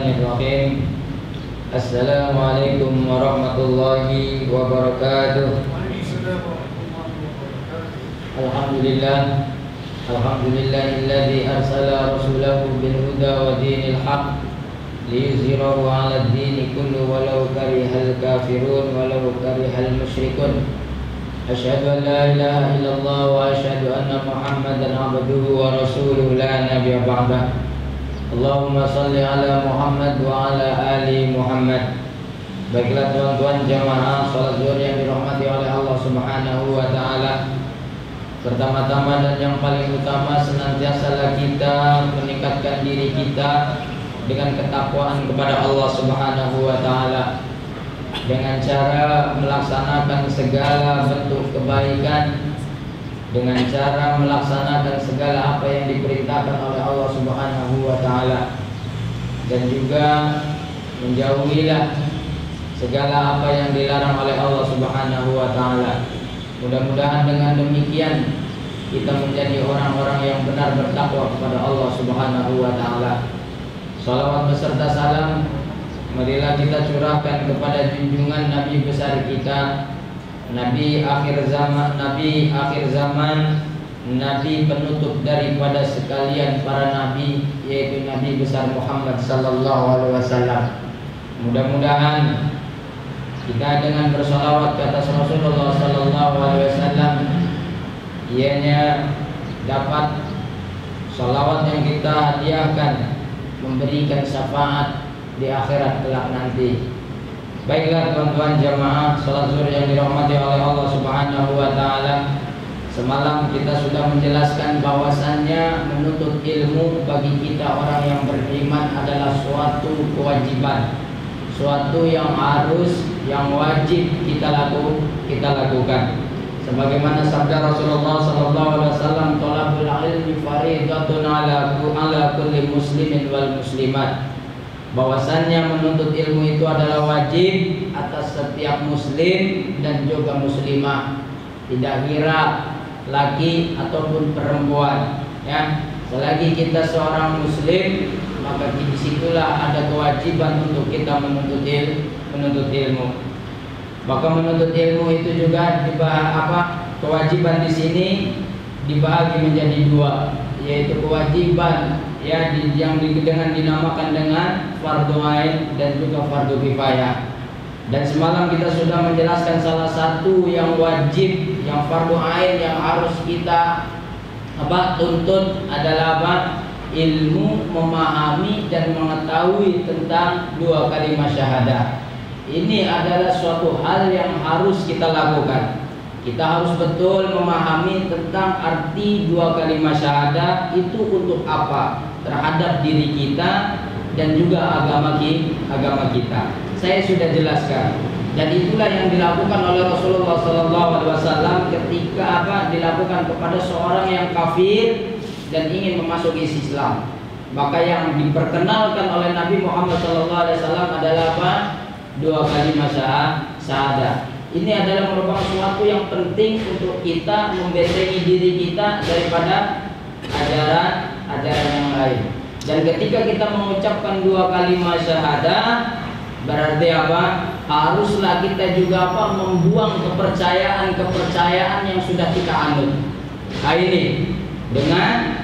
Bismillahirrahmanirrahim. Assalamualaikum warahmatullahi wabarakatuh. Alhamdulillah, alhamdulillahilladzi arsala rasulahu bil huda wa dinil haq liyuzhirahu 'ala ad-dini kulli walau karihal kafirun walau karihal musyrikun. Asyhadu an la ilaha illallah wa asyhadu anna Muhammadan 'abduhu wa rasuluhu la nabiyya ba'dah. Allahumma salli ala Muhammad wa ala ali Muhammad. Baiklah tuan-tuan jamaah salat zuhur yang dirahmati oleh Allah Subhanahu wa taala. Pertama-tama dan yang paling utama, senantiasalah kita meningkatkan diri kita dengan ketakwaan kepada Allah Subhanahu wa taala, dengan cara melaksanakan segala bentuk kebaikan, dengan cara melaksanakan segala apa yang diperintahkan oleh Allah Subhanahu wa taala, dan juga menjauhilah segala apa yang dilarang oleh Allah Subhanahu wa taala. Mudah-mudahan dengan demikian kita menjadi orang-orang yang benar bertakwa kepada Allah Subhanahu wa taala. Salawat beserta salam marilah kita curahkan kepada junjungan Nabi besar kita, Nabi akhir zaman, Nabi penutup daripada sekalian para nabi, yaitu Nabi besar Muhammad sallallahu alaihi wasallam. Mudah-mudahan kita dengan bersalawat ke atas Rasulullah sallallahu alaihi wasallam, ianya dapat salawat yang kita hadiahkan memberikan syafaat di akhirat kelak nanti. Baiklah tuan-tuan jamaah salat zuhur yang dirahmati oleh Allah Subhanahu wa taala. Semalam kita sudah menjelaskan bahwasannya menuntut ilmu bagi kita orang yang beriman adalah suatu kewajiban, suatu yang harus, yang wajib kita lakukan. Sebagaimana sabda Rasulullah sallallahu alaihi wasallam, "Thalabul ilmi fardhatun 'ala kulli muslimin wal muslimat." Bahwasannya menuntut ilmu itu adalah wajib atas setiap muslim dan juga muslimah, tidak kira laki ataupun perempuan, ya. Selagi kita seorang muslim, maka disitulah ada kewajiban untuk kita menuntut ilmu. Maka menuntut ilmu itu juga kewajiban di sini dibagi menjadi dua, yaitu kewajiban yang dinamakan dengan fardu ain dan juga fardu kifayah. Dan semalam kita sudah menjelaskan salah satu yang wajib, yang fardu ain yang harus kita tuntut adalah ilmu, memahami dan mengetahui tentang dua kalimat syahadah. Ini adalah suatu hal yang harus kita lakukan. Kita harus betul memahami tentang arti dua kalimat syahadah itu untuk apa terhadap diri kita dan juga agama kita. Saya sudah jelaskan, dan itulah yang dilakukan oleh Rasulullah SAW ketika dilakukan kepada seorang yang kafir dan ingin memasuki Islam. Maka yang diperkenalkan oleh Nabi Muhammad SAW adalah dua kalimat syahadah. Ini adalah merupakan sesuatu yang penting untuk kita membentengi diri kita daripada ajaran yang lain. Dan ketika kita mengucapkan dua kalimat syahadah, berarti haruslah kita juga membuang kepercayaan yang sudah kita anut. Ini dengan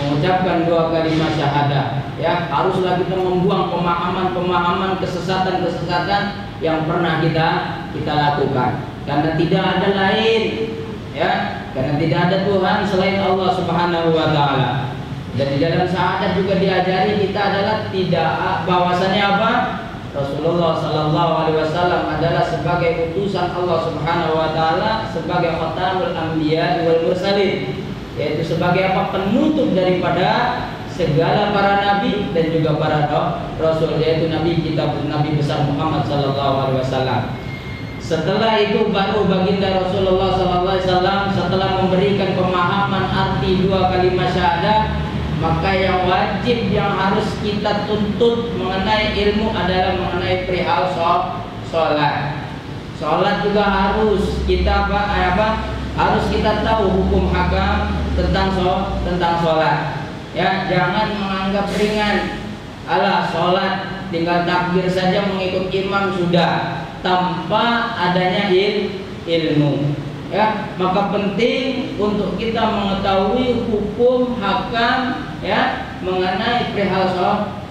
mengucapkan dua kalimat syahadah, ya, haruslah kita membuang pemahaman kesesatan yang pernah kita lakukan, karena tidak ada lain, ya, karena tidak ada Tuhan selain Allah Subhanahu wa taala. Dan di dalam syahadat juga diajari kita adalah bahwasannya Rasulullah sallallahu alaihi wasallam adalah sebagai utusan Allah Subhanahu wa taala, sebagai khatamul anbiya wal mursalin, yaitu sebagai penutup daripada segala para nabi dan juga para rasul, yaitu nabi besar Muhammad sallallahu alaihi wasallam. Setelah itu baru baginda Rasulullah sallallahu alaihi wasallam setelah memberikan pemahaman arti dua kalimat syahadah, maka yang wajib yang harus kita tuntut mengenai ilmu adalah mengenai perihal sholat. Sholat juga harus kita harus kita tahu hukum hakam tentang sholat. Ya, jangan menganggap ringan alah sholat tinggal takbir saja mengikut imam sudah, tanpa adanya ilmu. Ya, maka penting untuk kita mengetahui hukum hakam ya mengenai perihal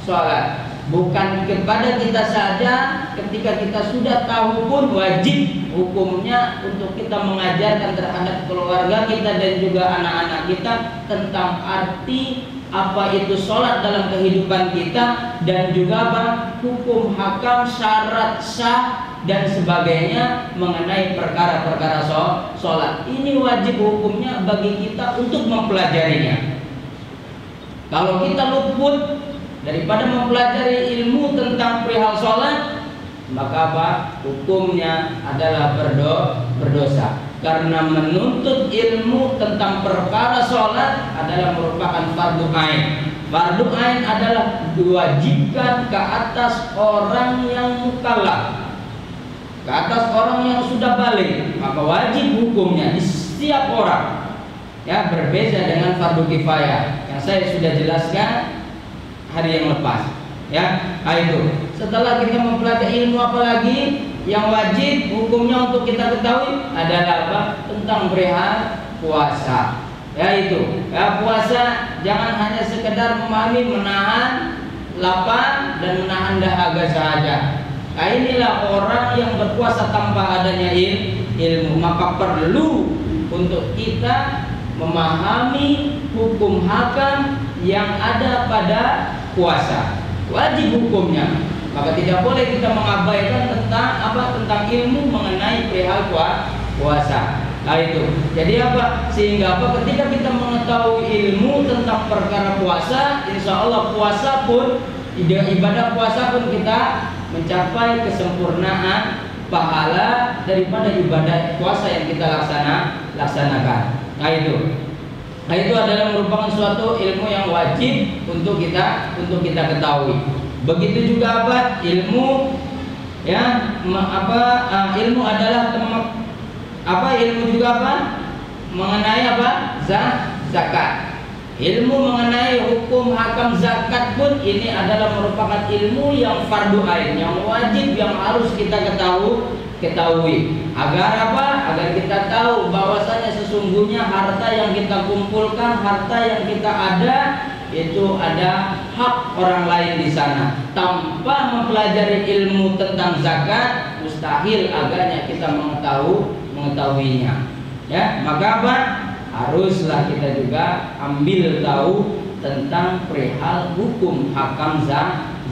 sholat. Bukan kepada kita saja, ketika kita sudah tahu pun wajib hukumnya untuk kita mengajarkan terhadap keluarga kita dan juga anak-anak kita tentang arti apa itu sholat dalam kehidupan kita, dan juga apa hukum hakam, syarat sah dan sebagainya mengenai perkara-perkara sholat. Ini wajib hukumnya bagi kita untuk mempelajarinya. Kalau kita luput daripada mempelajari ilmu tentang perihal sholat, maka apa hukumnya adalah berdosa. Karena menuntut ilmu tentang perkara sholat adalah merupakan fardu ain. Fardu ain adalah diwajibkan ke atas orang yang mukallaf, ke atas orang yang sudah balik, maka wajib hukumnya di setiap orang. Ya, berbeda dengan fardu kifayah yang saya sudah jelaskan hari yang lepas. Ya, itu. Setelah kita mempelajari ilmu apalagi yang wajib hukumnya untuk kita ketahui adalah apa? Tentang perihal puasa. Ya itu. Ya, puasa jangan hanya sekedar memahami menahan lapar dan menahan dahaga saja. Nah, inilah orang yang berpuasa tanpa adanya ilmu, maka perlu untuk kita memahami hukum hakam yang ada pada puasa. Wajib hukumnya. Maka tidak boleh kita mengabaikan tentang ilmu mengenai perihal puasa. Nah itu. Jadi apa? Sehingga apa? Ketika kita mengetahui ilmu tentang perkara puasa, insya Allah puasa pun, ibadah puasa pun kita mencapai kesempurnaan pahala daripada ibadah puasa yang kita laksanakan. Nah itu. Nah itu adalah merupakan suatu ilmu yang wajib untuk kita ketahui. Begitu juga apa? Ilmu ya ilmu adalah ilmu juga apa? Mengenai apa? Zakat. Ilmu mengenai hukum hakam zakat pun ini adalah merupakan ilmu yang fardu ain, yang wajib, yang harus kita ketahui. Agar apa? Agar kita tahu bahwasanya sesungguhnya harta yang kita kumpulkan, harta yang kita ada, itu ada hak orang lain di sana. Tanpa mempelajari ilmu tentang zakat, mustahil agarnya kita mengetahuinya. Ya, maka apa? Haruslah kita juga ambil tahu tentang perihal hukum hakam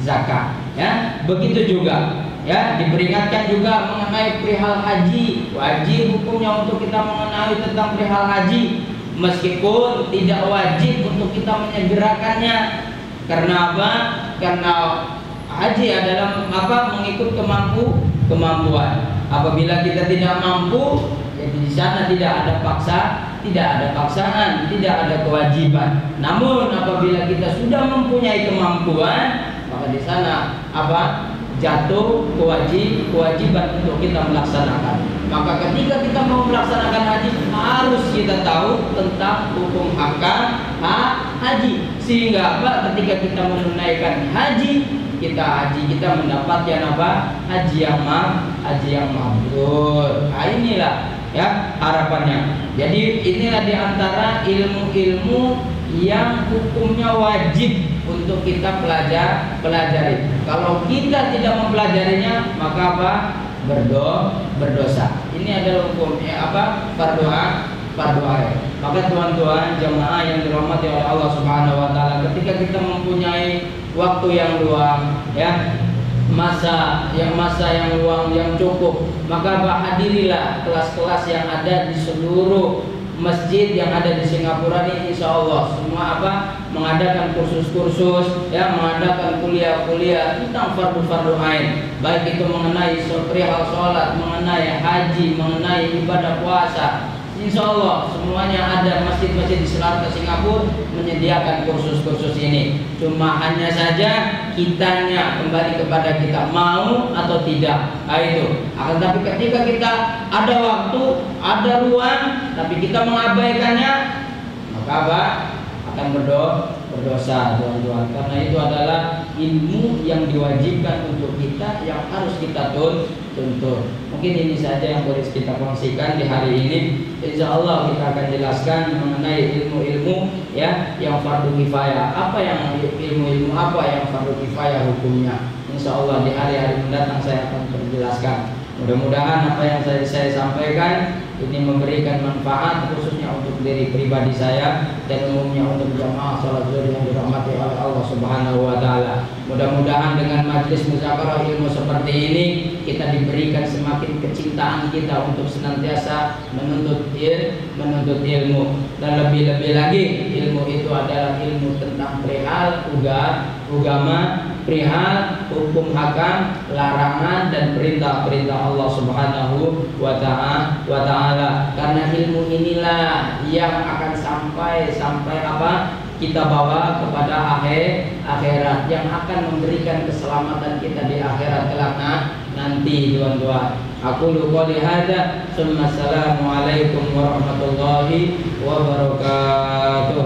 zakat. Ya, begitu juga. Ya, diperingatkan juga mengenai perihal haji. Wajib hukumnya untuk kita mengetahui tentang perihal haji, meskipun tidak wajib untuk kita menyegerakannya. Karena apa? Karena haji adalah mengikut kemampuan. Apabila kita tidak mampu, jadi di sana tidak ada paksaan, tidak ada kewajiban. Namun apabila kita sudah mempunyai kemampuan, maka di sana jatuh kewajiban untuk kita melaksanakan. Maka ketika kita mau melaksanakan haji, harus kita tahu tentang hukum hakam haji. Sehingga ketika kita menunaikan haji, kita mendapatkan haji yang mabrur. Nah, inilah ya harapannya. Jadi inilah diantara ilmu-ilmu yang hukumnya wajib untuk kita pelajari. Kalau kita tidak mempelajarinya, maka berdosa. Ini adalah hukumnya fardu ain. Maka tuan-tuan jemaah yang dirahmati oleh Allah Subhanahu wa taala, ketika kita mempunyai waktu yang luang, ya, masa yang luang yang cukup, maka hadirilah kelas-kelas yang ada di seluruh masjid yang ada di Singapura ini. Insya Allah semua mengadakan kursus-kursus, ya, mengadakan kuliah-kuliah tentang fardu ain, baik itu mengenai perihal sholat, mengenai haji, mengenai ibadah puasa. Insya Allah semuanya ada. Masjid-masjid di seluruh Singapura menyediakan kursus-kursus ini. Cuma hanya saja kitanya kembali kepada kita mau atau tidak. Nah, itu. Akan tapi ketika kita ada waktu, ada ruang, tapi kita mengabaikannya, maka akan berdosa tuan-tuan. Karena itu adalah ilmu yang diwajibkan untuk kita, yang harus kita tuntut. Mungkin ini saja yang boleh kita kongsikan di hari ini. Insya Allah kita akan jelaskan mengenai ilmu-ilmu ya yang fardu kifayah. Apa yang ilmu-ilmu apa yang fardu kifayah hukumnya? Insya Allah di hari-hari mendatang saya akan menjelaskan. Mudah-mudahan apa yang saya sampaikan ini memberikan manfaat khususnya untuk diri pribadi saya dan umumnya untuk jamaah salat zuhur yang dirahmati oleh Allah Subhanahu wa taala. Mudah-mudahan dengan majlis muzakarah ilmu seperti ini kita diberikan semakin kecintaan kita untuk senantiasa menuntut ilmu, dan lebih-lebih lagi ilmu itu adalah ilmu tentang perihal agama, perihal hukum hakam, larangan dan perintah-perintah Allah Subhanahu wa taala. Karena ilmu inilah yang akan sampai apa? Kita bawa kepada akhirat, yang akan memberikan keselamatan kita di akhirat kelak nanti tuan-tuan. Aku qouli hadza, assalamualaikum warahmatullahi wabarakatuh.